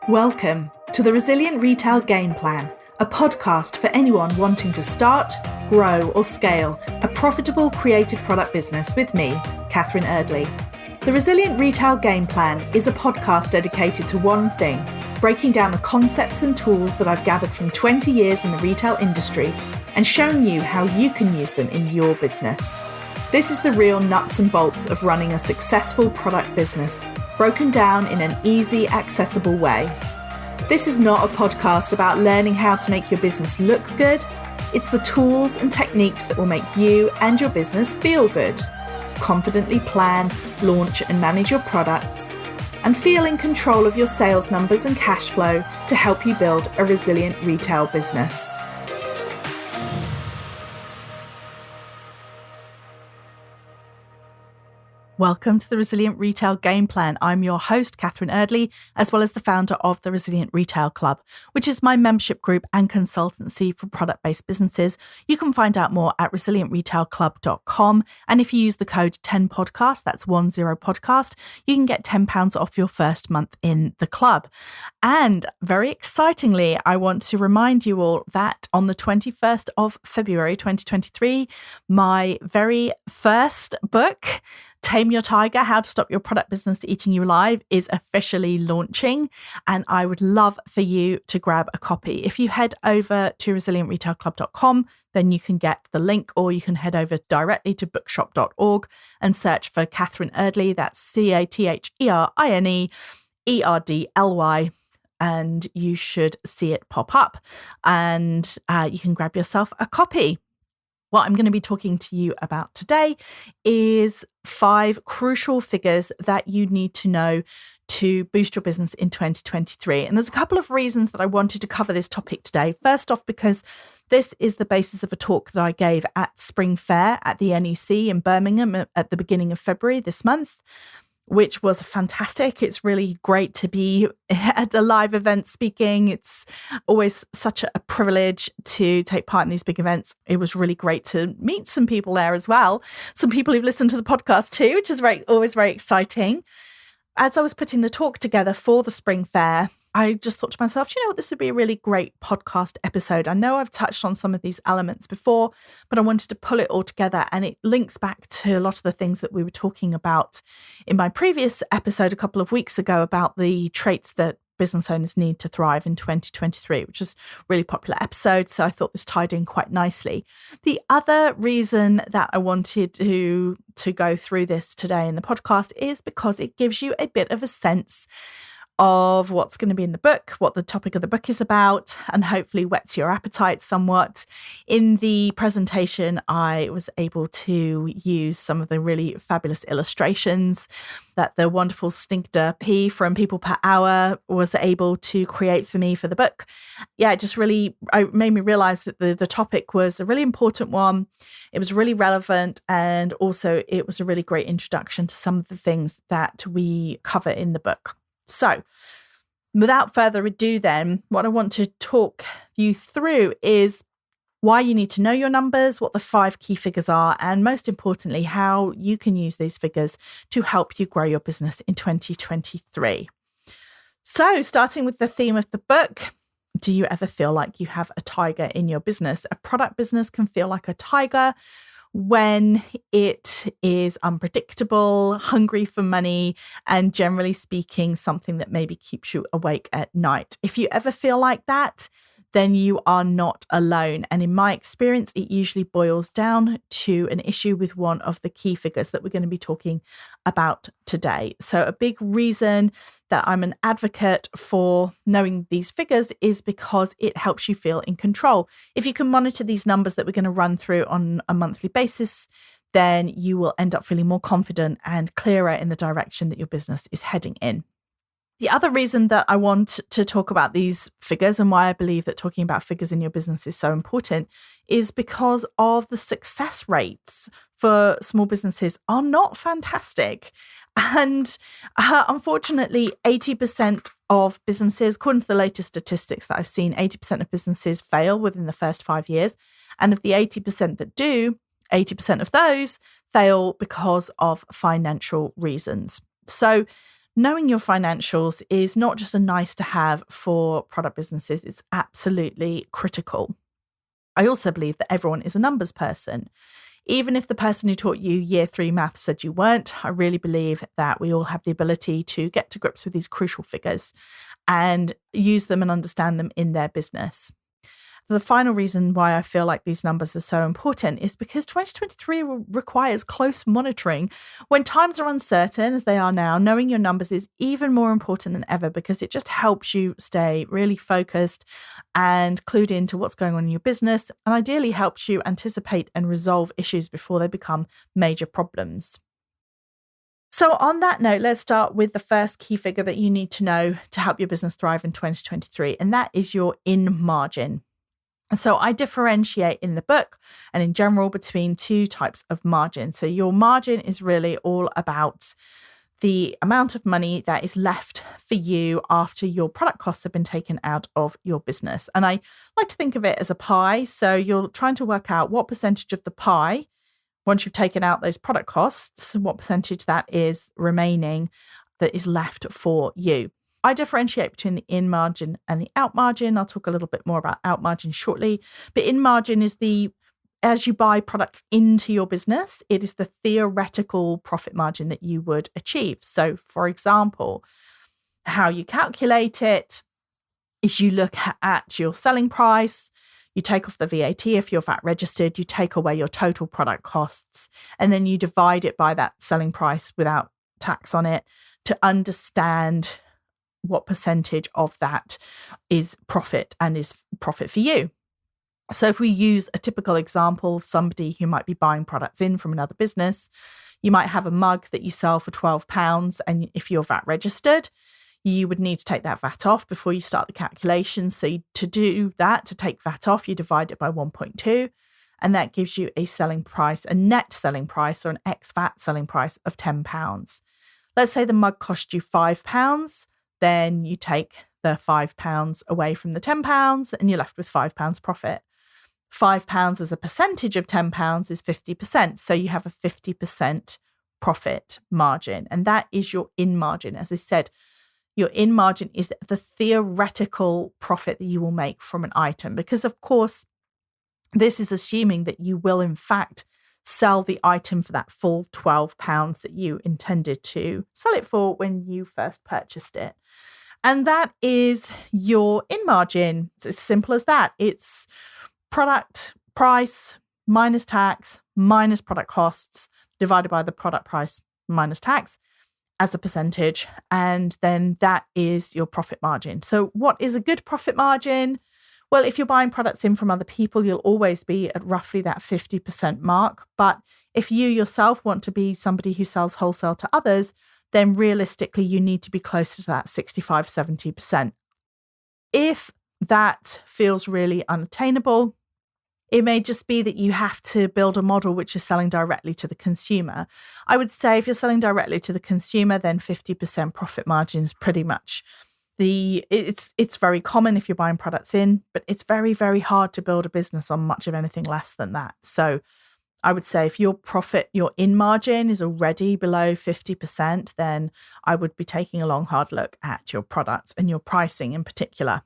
Welcome to the Resilient Retail Game Plan, a podcast for anyone wanting to start, grow or scale a profitable creative product business with me, Catherine Erdley. The Resilient Retail Game Plan is a podcast dedicated to one thing, breaking down the concepts and tools that I've gathered from 20 years in the retail industry and showing you how you can use them in your business. This is the real nuts and bolts of running a successful product business, broken down in an easy, accessible way. This is not a podcast about learning how to make your business look good. It's the tools and techniques that will make you and your business feel good. Confidently plan, launch and manage your products, and feel in control of your sales numbers and cash flow to help you build a resilient retail business. Welcome to the Resilient Retail Game Plan. I'm your host, Catherine Erdley, as well as the founder of the Resilient Retail Club, which is my membership group and consultancy for product-based businesses. You can find out more at resilientretailclub.com. And if you use the code 10podcast, that's 10podcast, you can get £10 off your first month in the club. And very excitingly, I want to remind you all that on the 21st of February, 2023, my very first book, Tame Your Tiger, How to Stop Your Product Business Eating You Alive, is officially launching, and I would love for you to grab a copy. If you head over to resilientretailclub.com, then you can get the link, or you can head over directly to bookshop.org and search for Catherine Erdley, that's CatherineErdly, and you should see it pop up, and you can grab yourself a copy. What I'm going to be talking to you about today is 5 crucial figures that you need to know to boost your business in 2023. And there's a couple of reasons that I wanted to cover this topic today. First off, because this is the basis of a talk that I gave at Spring Fair at the NEC in Birmingham at the beginning of February this month, which was fantastic. It's really great to be at a live event speaking. It's always such a privilege to take part in these big events. It was really great to meet some people there as well. Some people who've listened to the podcast too, which is always very exciting. As I was putting the talk together for the Spring Fair, I just thought to myself, this would be a really great podcast episode. I know I've touched on some of these elements before, but I wanted to pull it all together, and it links back to a lot of the things that we were talking about in my previous episode a couple of weeks ago about the traits that business owners need to thrive in 2023, which is a really popular episode. So I thought this tied in quite nicely. The other reason that I wanted to go through this today in the podcast is because it gives you a bit of a sense of what's going to be in the book, what the topic of the book is about, and hopefully whets your appetite somewhat. In the presentation, I was able to use some of the really fabulous illustrations that the wonderful Stinkter P from People Per Hour was able to create for me for the book. Yeah, it made me realize that the topic was a really important one. It was really relevant, and also it was a really great introduction to some of the things that we cover in the book. So without further ado then, what I want to talk you through is why you need to know your numbers, what the 5 key figures are, and most importantly, how you can use these figures to help you grow your business in 2023. So starting with the theme of the book, do you ever feel like you have a tiger in your business? A product business can feel like a tiger when it is unpredictable, hungry for money, and generally speaking, something that maybe keeps you awake at night. If you ever feel like that, then you are not alone. And in my experience, it usually boils down to an issue with one of the key figures that we're going to be talking about today. So a big reason that I'm an advocate for knowing these figures is because it helps you feel in control. If you can monitor these numbers that we're going to run through on a monthly basis, then you will end up feeling more confident and clearer in the direction that your business is heading in. The other reason that I want to talk about these figures and why I believe that talking about figures in your business is so important is because of the success rates for small businesses are not fantastic. And unfortunately, 80% of businesses, according to the latest statistics that I've seen, 80% of businesses fail within the first 5 years. And of the 80% that do, 80% of those fail because of financial reasons. So knowing your financials is not just a nice to have for product businesses, it's absolutely critical. I also believe that everyone is a numbers person. Even if the person who taught you year 3 maths said you weren't, I really believe that we all have the ability to get to grips with these crucial figures and use them and understand them in their business. The final reason why I feel like these numbers are so important is because 2023 requires close monitoring. When times are uncertain, as they are now, knowing your numbers is even more important than ever because it just helps you stay really focused and clued into what's going on in your business, and ideally helps you anticipate and resolve issues before they become major problems. So on that note, let's start with the first key figure that you need to know to help your business thrive in 2023, and that is your in margin. So I differentiate in the book and in general between 2 types of margin. So your margin is really all about the amount of money that is left for you after your product costs have been taken out of your business. And I like to think of it as a pie. So you're trying to work out what percentage of the pie, once you've taken out those product costs, what percentage that is remaining that is left for you. I differentiate between the in margin and the out margin. I'll talk a little bit more about out margin shortly. But in margin is as you buy products into your business, it is the theoretical profit margin that you would achieve. So, for example, how you calculate it is you look at your selling price, you take off the VAT if you're VAT registered, you take away your total product costs, and then you divide it by that selling price without tax on it to understand what percentage of that is profit and is profit for you. So if we use a typical example of somebody who might be buying products in from another business, you might have a mug that you sell for £12, and if you're VAT registered, you would need to take that VAT off before you start the calculation. So to do that, to take VAT off, you divide it by 1.2, and that gives you a selling price, a net selling price or an ex-VAT selling price of £10. Let's say the mug cost you £5. Then you take the £5 away from the £10 and you're left with £5 profit. £5 as a percentage of £10 is 50%. So you have a 50% profit margin. And that is your in margin. As I said, your in margin is the theoretical profit that you will make from an item. Because of course, this is assuming that you will in fact sell the item for that full £12 that you intended to sell it for when you first purchased it. And that is your in margin. It's as simple as that. It's product price minus tax minus product costs divided by the product price minus tax as a percentage. And then that is your profit margin. So what is a good profit margin? Well, if you're buying products in from other people, you'll always be at roughly that 50% mark. But if you yourself want to be somebody who sells wholesale to others, then realistically, you need to be closer to that 65, 70%. If that feels really unattainable, it may just be that you have to build a model which is selling directly to the consumer. I would say if you're selling directly to the consumer, then 50% profit margin is pretty much it's very common if you're buying products in, but it's very, very hard to build a business on much of anything less than that. So I would say if your in margin is already below 50%, then I would be taking a long, hard look at your products and your pricing in particular.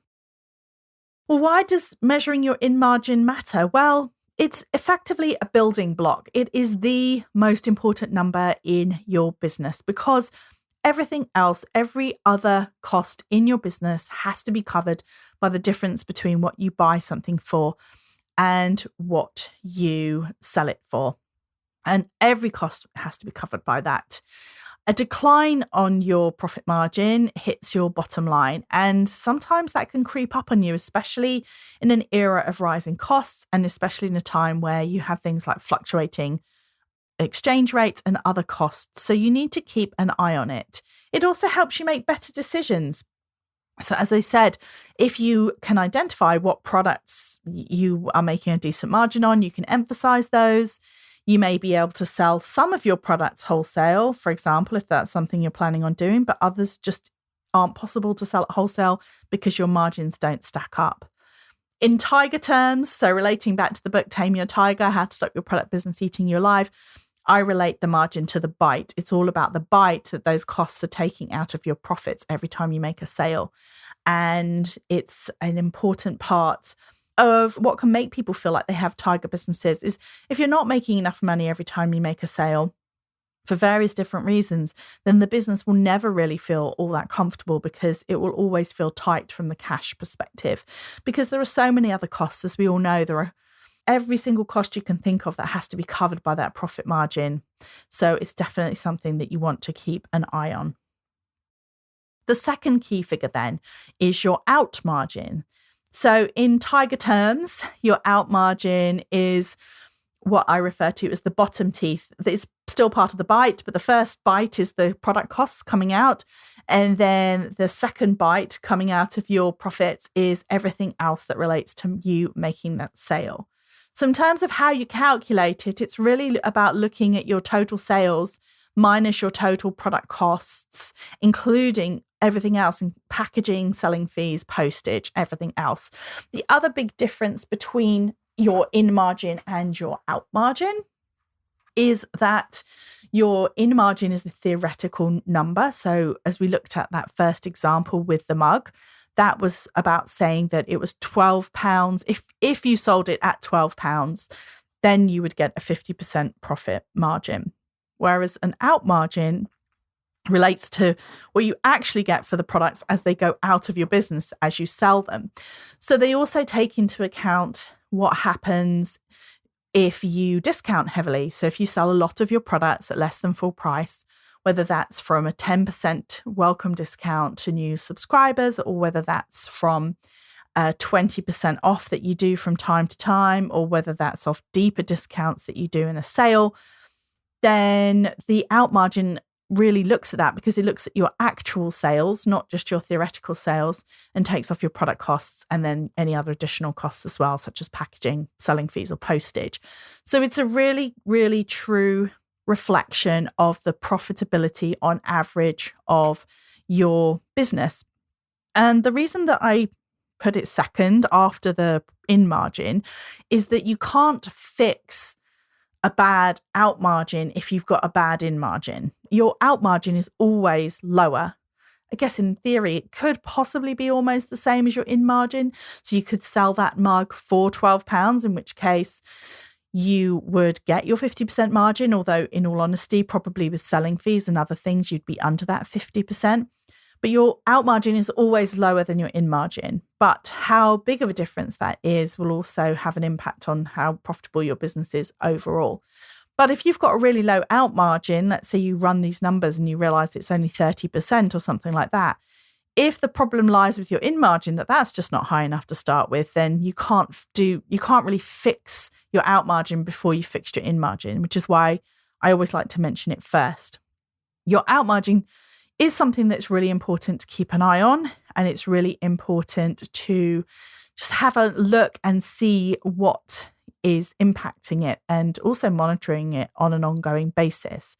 Well, why does measuring your in margin matter? Well, it's effectively a building block. It is the most important number in your business because everything else, every other cost in your business has to be covered by the difference between what you buy something for and what you sell it for. And every cost has to be covered by that. A decline on your profit margin hits your bottom line. And sometimes that can creep up on you, especially in an era of rising costs and especially in a time where you have things like fluctuating exchange rates and other costs. So you need to keep an eye on it. It also helps you make better decisions. So as I said, if you can identify what products you are making a decent margin on, you can emphasize those. You may be able to sell some of your products wholesale, for example, if that's something you're planning on doing, but others just aren't possible to sell at wholesale because your margins don't stack up. In tiger terms, so relating back to the book, Tame Your Tiger, How to Stop Your Product Business Eating You Alive, I relate the margin to the bite. It's all about the bite that those costs are taking out of your profits every time you make a sale. And it's an important part of what can make people feel like they have tiger businesses is if you're not making enough money every time you make a sale for various different reasons, then the business will never really feel all that comfortable because it will always feel tight from the cash perspective. Because there are so many other costs, as we all know, there are every single cost you can think of that has to be covered by that profit margin. So it's definitely something that you want to keep an eye on. The second key figure then is your out margin. So in tiger terms, your out margin is what I refer to as the bottom teeth. It's still part of the bite, but the first bite is the product costs coming out. And then the second bite coming out of your profits is everything else that relates to you making that sale. So in terms of how you calculate it, it's really about looking at your total sales minus your total product costs, including everything else in packaging, selling fees, postage, everything else. The other big difference between your in margin and your out margin is that your in margin is a theoretical number. So as we looked at that first example with the mug, that was about saying that it was £12. If you sold it at £12, then you would get a 50% profit margin. Whereas an out margin relates to what you actually get for the products as they go out of your business, as you sell them. So they also take into account what happens if you discount heavily. So if you sell a lot of your products at less than full price, whether that's from a 10% welcome discount to new subscribers, or whether that's from 20% off that you do from time to time, or whether that's off deeper discounts that you do in a sale, then the out margin really looks at that because it looks at your actual sales, not just your theoretical sales, and takes off your product costs and then any other additional costs as well, such as packaging, selling fees, or postage. So it's a really, really true reflection of the profitability on average of your business. And the reason that I put it second after the in margin is that you can't fix a bad out margin if you've got a bad in margin. Your out margin is always lower. I guess in theory, it could possibly be almost the same as your in margin. So you could sell that mug for £12, in which case you would get your 50% margin, although in all honesty, probably with selling fees and other things, you'd be under that 50%. But your out margin is always lower than your in margin. But how big of a difference that is will also have an impact on how profitable your business is overall. But if you've got a really low out margin, let's say you run these numbers and you realize it's only 30% or something like that, if the problem lies with your in margin, that's just not high enough to start with, then you can't really fix your out margin before you fixed your in margin, which is why I always like to mention it first. Your out margin is something that's really important to keep an eye on, and it's really important to just have a look and see what is impacting it and also monitoring it on an ongoing basis.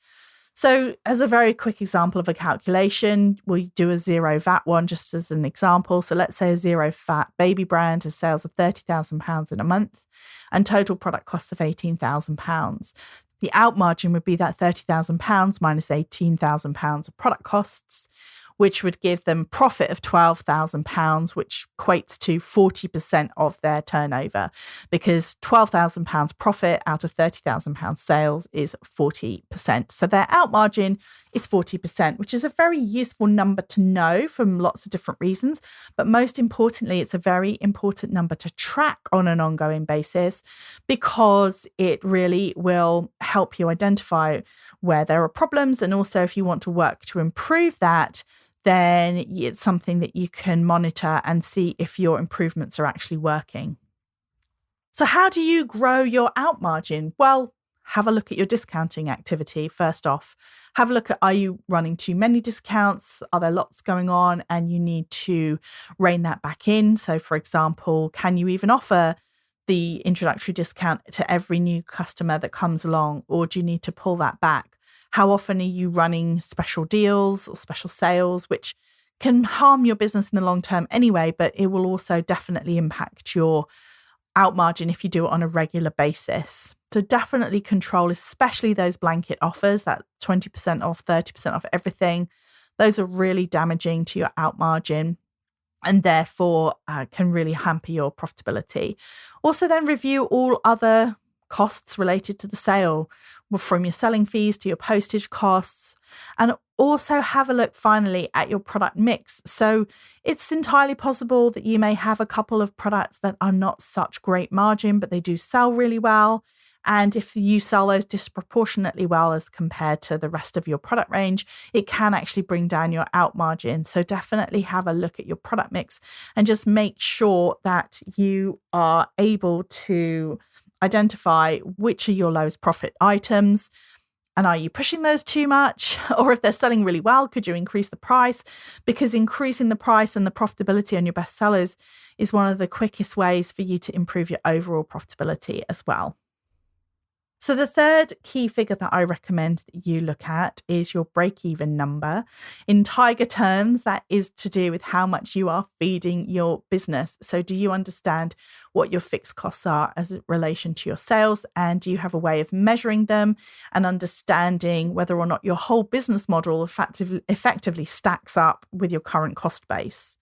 So as a very quick example of a calculation, we do a zero VAT one just as an example. So let's say a zero VAT baby brand has sales of £30,000 in a month and total product costs of £18,000. The out margin would be that £30,000 minus £18,000 of product costs, which would give them profit of £12,000, which equates to 40% of their turnover, because £12,000 profit out of £30,000 sales is 40%. So their out margin is 40%, which is a very useful number to know from lots of different reasons. But most importantly, it's a very important number to track on an ongoing basis, because it really will help you identify where there are problems. And also, if you want to work to improve that, then it's something that you can monitor and see if your improvements are actually working. So how do you grow your out margin? Well, have a look at your discounting activity first off. Have a look at, are you running too many discounts? Are there lots going on and you need to rein that back in? So for example, can you even offer the introductory discount to every new customer that comes along, or do you need to pull that back? How often are you running special deals or special sales, which can harm your business in the long term anyway, but it will also definitely impact your out margin if you do it on a regular basis. So definitely control, especially those blanket offers, that 20% off, 30% off everything. Those are really damaging to your out margin and therefore can really hamper your profitability. Also then review all other costs related to the sale, from your selling fees to your postage costs, and also have a look finally at your product mix. So it's entirely possible that you may have a couple of products that are not such great margin, but they do sell really well. And if you sell those disproportionately well as compared to the rest of your product range, it can actually bring down your out margin. So definitely have a look at your product mix and just make sure that you are able to identify which are your lowest profit items. And are you pushing those too much? Or if they're selling really well, could you increase the price? Because increasing the price and the profitability on your best sellers is one of the quickest ways for you to improve your overall profitability as well. So the third key figure that I recommend that you look at is your break-even number. In Tiger terms, that is to do with how much you are feeding your business. So do you understand what your fixed costs are as in relation to your sales? And do you have a way of measuring them and understanding whether or not your whole business model effectively stacks up with your current cost base?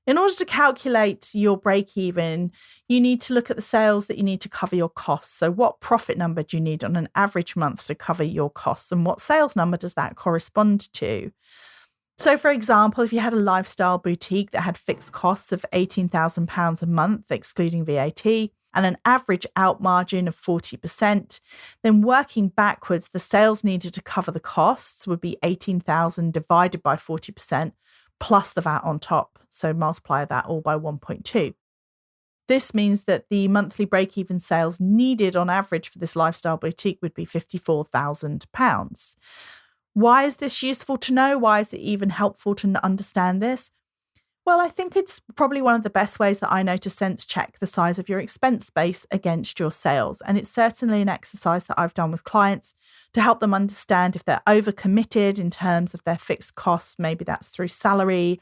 In order to calculate your break even, you need to look at the sales that you need to cover your costs. So what profit number do you need on an average month to cover your costs? And what sales number does that correspond to? So for example, if you had a lifestyle boutique that had fixed costs of £18,000 a month, excluding VAT, and an average out margin of 40%, then working backwards, the sales needed to cover the costs would be 18,000 divided by 40%, plus the VAT on top. So multiply that all by 1.2. This means that the monthly break-even sales needed on average for this lifestyle boutique would be £54,000. Why is this useful to know? Why is it even helpful to understand this? Well, I think it's probably one of the best ways that I know to sense check the size of your expense base against your sales. And it's certainly an exercise that I've done with clients to help them understand if they're overcommitted in terms of their fixed costs. Maybe that's through salary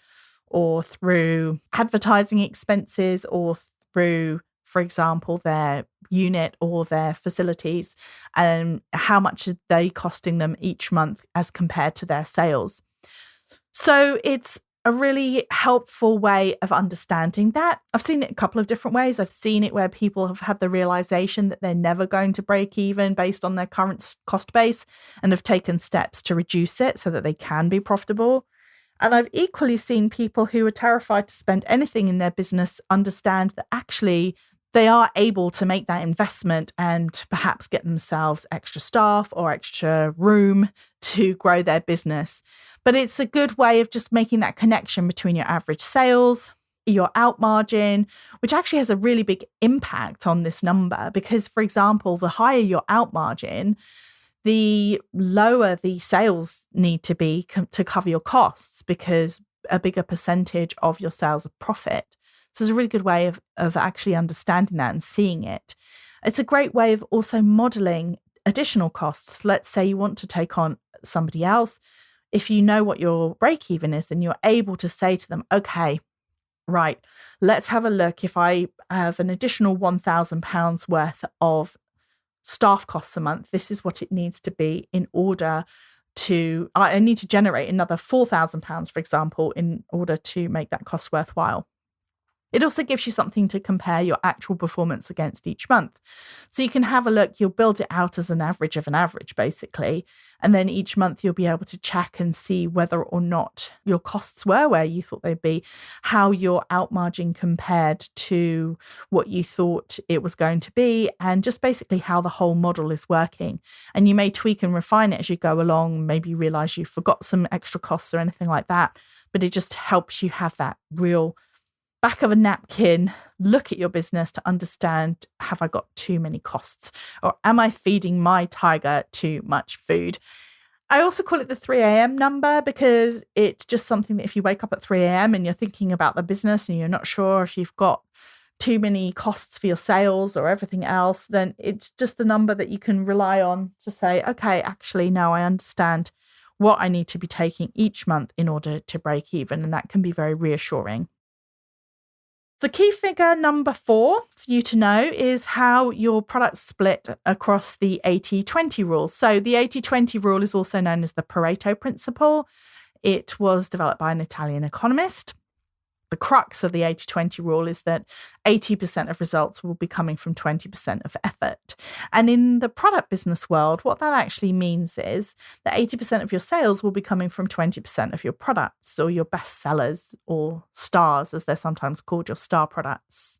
or through advertising expenses or through, for example, their unit or their facilities, and how much are they costing them each month as compared to their sales. So it's a really helpful way of understanding that. I've seen it a couple of different ways. I've seen it where people have had the realization that they're never going to break even based on their current cost base and have taken steps to reduce it so that they can be profitable. And I've equally seen people who are terrified to spend anything in their business understand that actually they are able to make that investment and perhaps get themselves extra staff or extra room to grow their business. But it's a good way of just making that connection between your average sales, your out margin, which actually has a really big impact on this number. Because, for example, the higher your out margin, the lower the sales need to be to cover your costs, because a bigger percentage of your sales are profit. So it's a really good way of actually understanding that and seeing it. It's a great way of also modeling additional costs. Let's say you want to take on somebody else. If you know what your break even is, then you're able to say to them, okay, right, let's have a look. If I have an additional £1,000 worth of staff costs a month, this is what it needs to be in order to, I need to generate another £4,000, for example, in order to make that cost worthwhile. It also gives you something to compare your actual performance against each month. So you can have a look, you'll build it out as an average of an average, basically. And then each month you'll be able to check and see whether or not your costs were where you thought they'd be, how your out margin compared to what you thought it was going to be, and just basically how the whole model is working. And you may tweak and refine it as you go along. Maybe you realize you forgot some extra costs or anything like that, but it just helps you have that real back of a napkin look at your business to understand, have I got too many costs, or am I feeding my tiger too much food? I also call it the 3 a.m. number, because it's just something that if you wake up at 3 a.m. and you're thinking about the business and you're not sure if you've got too many costs for your sales or everything else, then it's just the number that you can rely on to say, okay, actually, now I understand what I need to be taking each month in order to break even. And that can be very reassuring. The key figure number 4 for you to know is how your products split across the 80-20 rule. So the 80-20 rule is also known as the Pareto principle. It was developed by an Italian economist. The crux of the 80-20 rule is that 80% of results will be coming from 20% of effort. And in the product business world, what that actually means is that 80% of your sales will be coming from 20% of your products, or your best sellers, or stars, as they're sometimes called, your star products.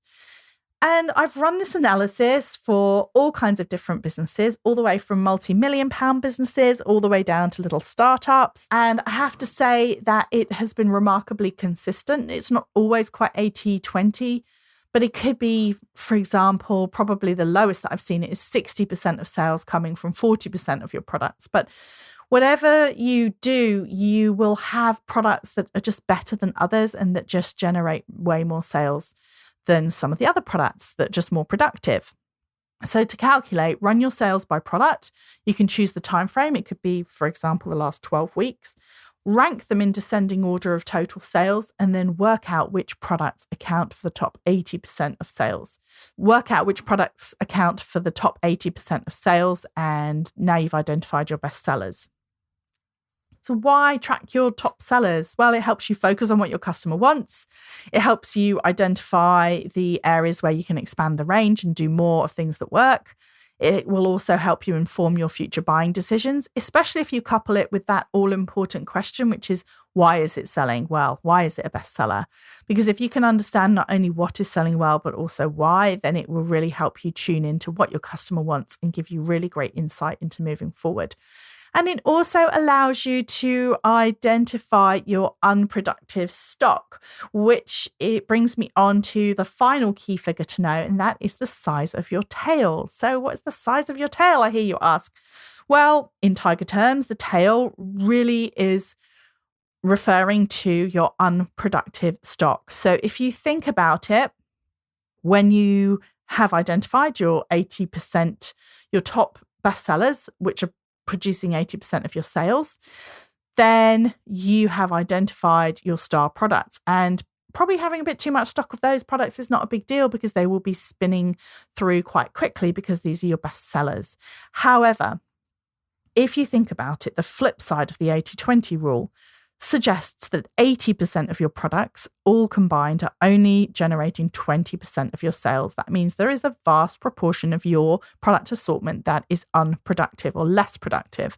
And I've run this analysis for all kinds of different businesses, all the way from multi-million pound businesses, all the way down to little startups. And I have to say that it has been remarkably consistent. It's not always quite 80-20, but it could be, for example, probably the lowest that I've seen is 60% of sales coming from 40% of your products. But whatever you do, you will have products that are just better than others and that just generate way more sales than some of the other products that are just more productive. So to calculate, run your sales by product. You can choose the time frame. It could be, for example, the last 12 weeks. Rank them in descending order of total sales, and then work out which products account for the top 80% of sales. Work out which products account for the top 80% of sales, and now you've identified your best sellers. So why track your top sellers? Well, it helps you focus on what your customer wants. It helps you identify the areas where you can expand the range and do more of things that work. It will also help you inform your future buying decisions, especially if you couple it with that all-important question, which is, why is it selling well? Why is it a bestseller? Because if you can understand not only what is selling well, but also why, then it will really help you tune into what your customer wants and give you really great insight into moving forward. And it also allows you to identify your unproductive stock, which it brings me on to the final key figure to know, and that is the size of your tail. So what is the size of your tail, I hear you ask? Well, in tiger terms, the tail really is referring to your unproductive stock. So if you think about it, when you have identified your 80%, your top bestsellers, which are producing 80% of your sales, then you have identified your star products. And probably having a bit too much stock of those products is not a big deal, because they will be spinning through quite quickly, because these are your best sellers. However, if you think about it, the flip side of the 80-20 rule suggests that 80% of your products, all combined, are only generating 20% of your sales. That means there is a vast proportion of your product assortment that is unproductive or less productive.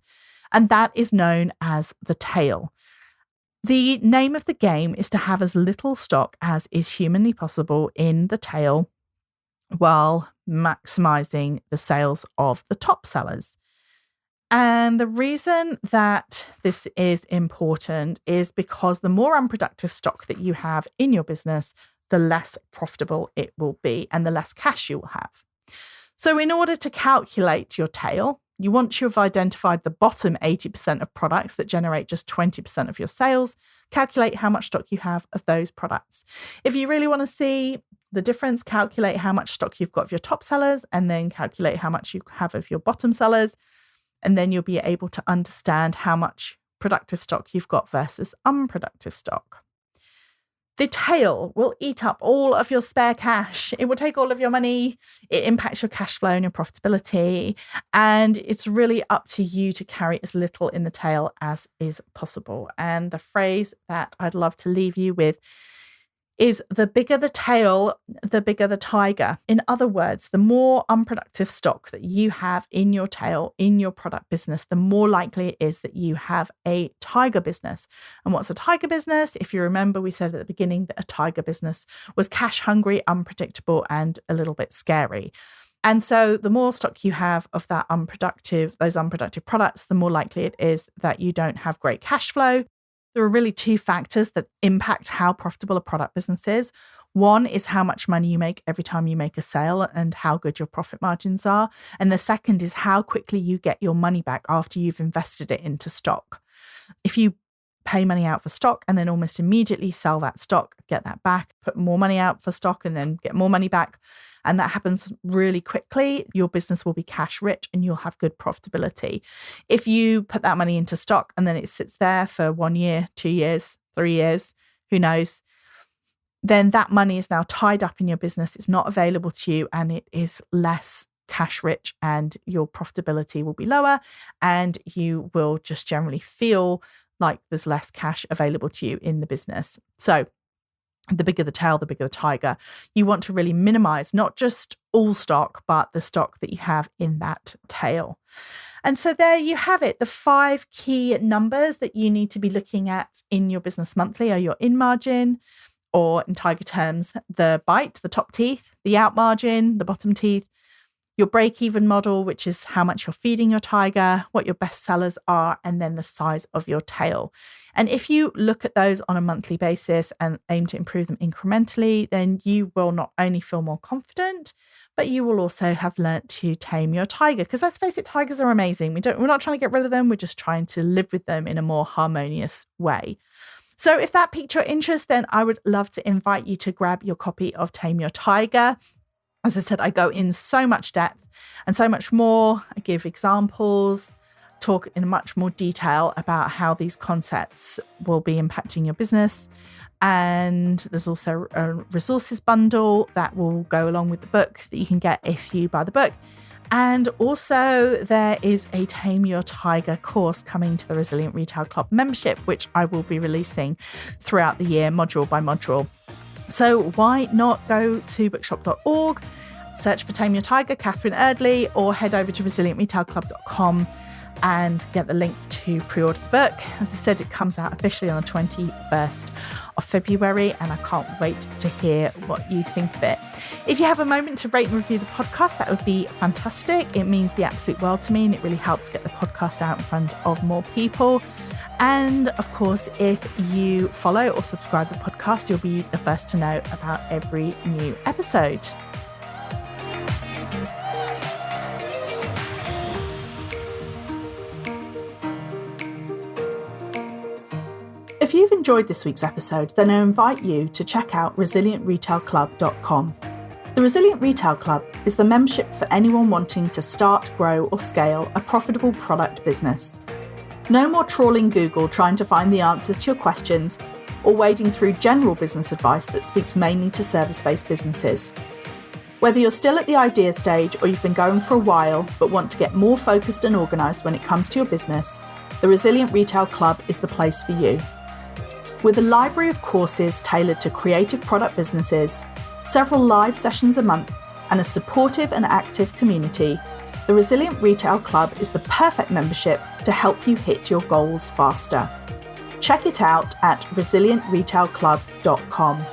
And that is known as the tail. The name of the game is to have as little stock as is humanly possible in the tail, while maximizing the sales of the top sellers. And the reason that this is important is because the more unproductive stock that you have in your business, the less profitable it will be and the less cash you will have. So in order to calculate your tail, once you've identified the bottom 80% of products that generate just 20% of your sales, calculate how much stock you have of those products. If you really want to see the difference, calculate how much stock you've got of your top sellers, and then calculate how much you have of your bottom sellers. And then you'll be able to understand how much productive stock you've got versus unproductive stock. The tail will eat up all of your spare cash. It will take all of your money. It impacts your cash flow and your profitability. And it's really up to you to carry as little in the tail as is possible. And the phrase that I'd love to leave you with is, the bigger the tail, the bigger the tiger. In other words, the more unproductive stock that you have in your tail, in your product business, the more likely it is that you have a tiger business. And what's a tiger business? If you remember, we said at the beginning that a tiger business was cash hungry, unpredictable, and a little bit scary. And so the more stock you have of those unproductive products, the more likely it is that you don't have great cash flow. There are really two factors that impact how profitable a product business is. One is how much money you make every time you make a sale and how good your profit margins are. And the second is how quickly you get your money back after you've invested it into stock. If you pay money out for stock and then almost immediately sell that stock, get that back, put more money out for stock and then get more money back, and that happens really quickly, your business will be cash rich and you'll have good profitability. If you put that money into stock and then it sits there for 1 year, 2 years, 3 years, who knows, then that money is now tied up in your business. It's not available to you, and it is less cash rich, and your profitability will be lower, and you will just generally feel like there's less cash available to you in the business. So the bigger the tail, the bigger the tiger. You want to really minimize not just all stock, but the stock that you have in that tail. And so there you have it. The 5 key numbers that you need to be looking at in your business monthly are your in margin, or in tiger terms, the bite, the top teeth, the out margin, the bottom teeth, your break-even model, which is how much you're feeding your tiger, what your best sellers are, and then the size of your tail. And if you look at those on a monthly basis and aim to improve them incrementally, then you will not only feel more confident, but you will also have learnt to tame your tiger. Because let's face it, tigers are amazing. We're not trying to get rid of them. We're just trying to live with them in a more harmonious way. So if that piqued your interest, then I would love to invite you to grab your copy of Tame Your Tiger. As I said, I go in so much depth and so much more. I give examples, talk in much more detail about how these concepts will be impacting your business. And there's also a resources bundle that will go along with the book that you can get if you buy the book. And also there is a Tame Your Tiger course coming to the Resilient Retail Club membership, which I will be releasing throughout the year, module by module. So why not go to bookshop.org, search for Tame Your Tiger, Catherine Erdley, or head over to resilientretailclub.com and get the link to pre-order the book. As I said, it comes out officially on the 21st of February, and I can't wait to hear what you think of it. If you have a moment to rate and review the podcast, that would be fantastic. It means the absolute world to me, and it really helps get the podcast out in front of more people. And of course, if you follow or subscribe to the podcast, you'll be the first to know about every new episode. If you've enjoyed this week's episode, then I invite you to check out resilientretailclub.com. The Resilient Retail Club is the membership for anyone wanting to start, grow, or scale a profitable product business. No more trawling Google trying to find the answers to your questions, or wading through general business advice that speaks mainly to service-based businesses. Whether you're still at the idea stage or you've been going for a while but want to get more focused and organised when it comes to your business, the Resilient Retail Club is the place for you. With a library of courses tailored to creative product businesses, several live sessions a month, and a supportive and active community, the Resilient Retail Club is the perfect membership to help you hit your goals faster. Check it out at resilientretailclub.com.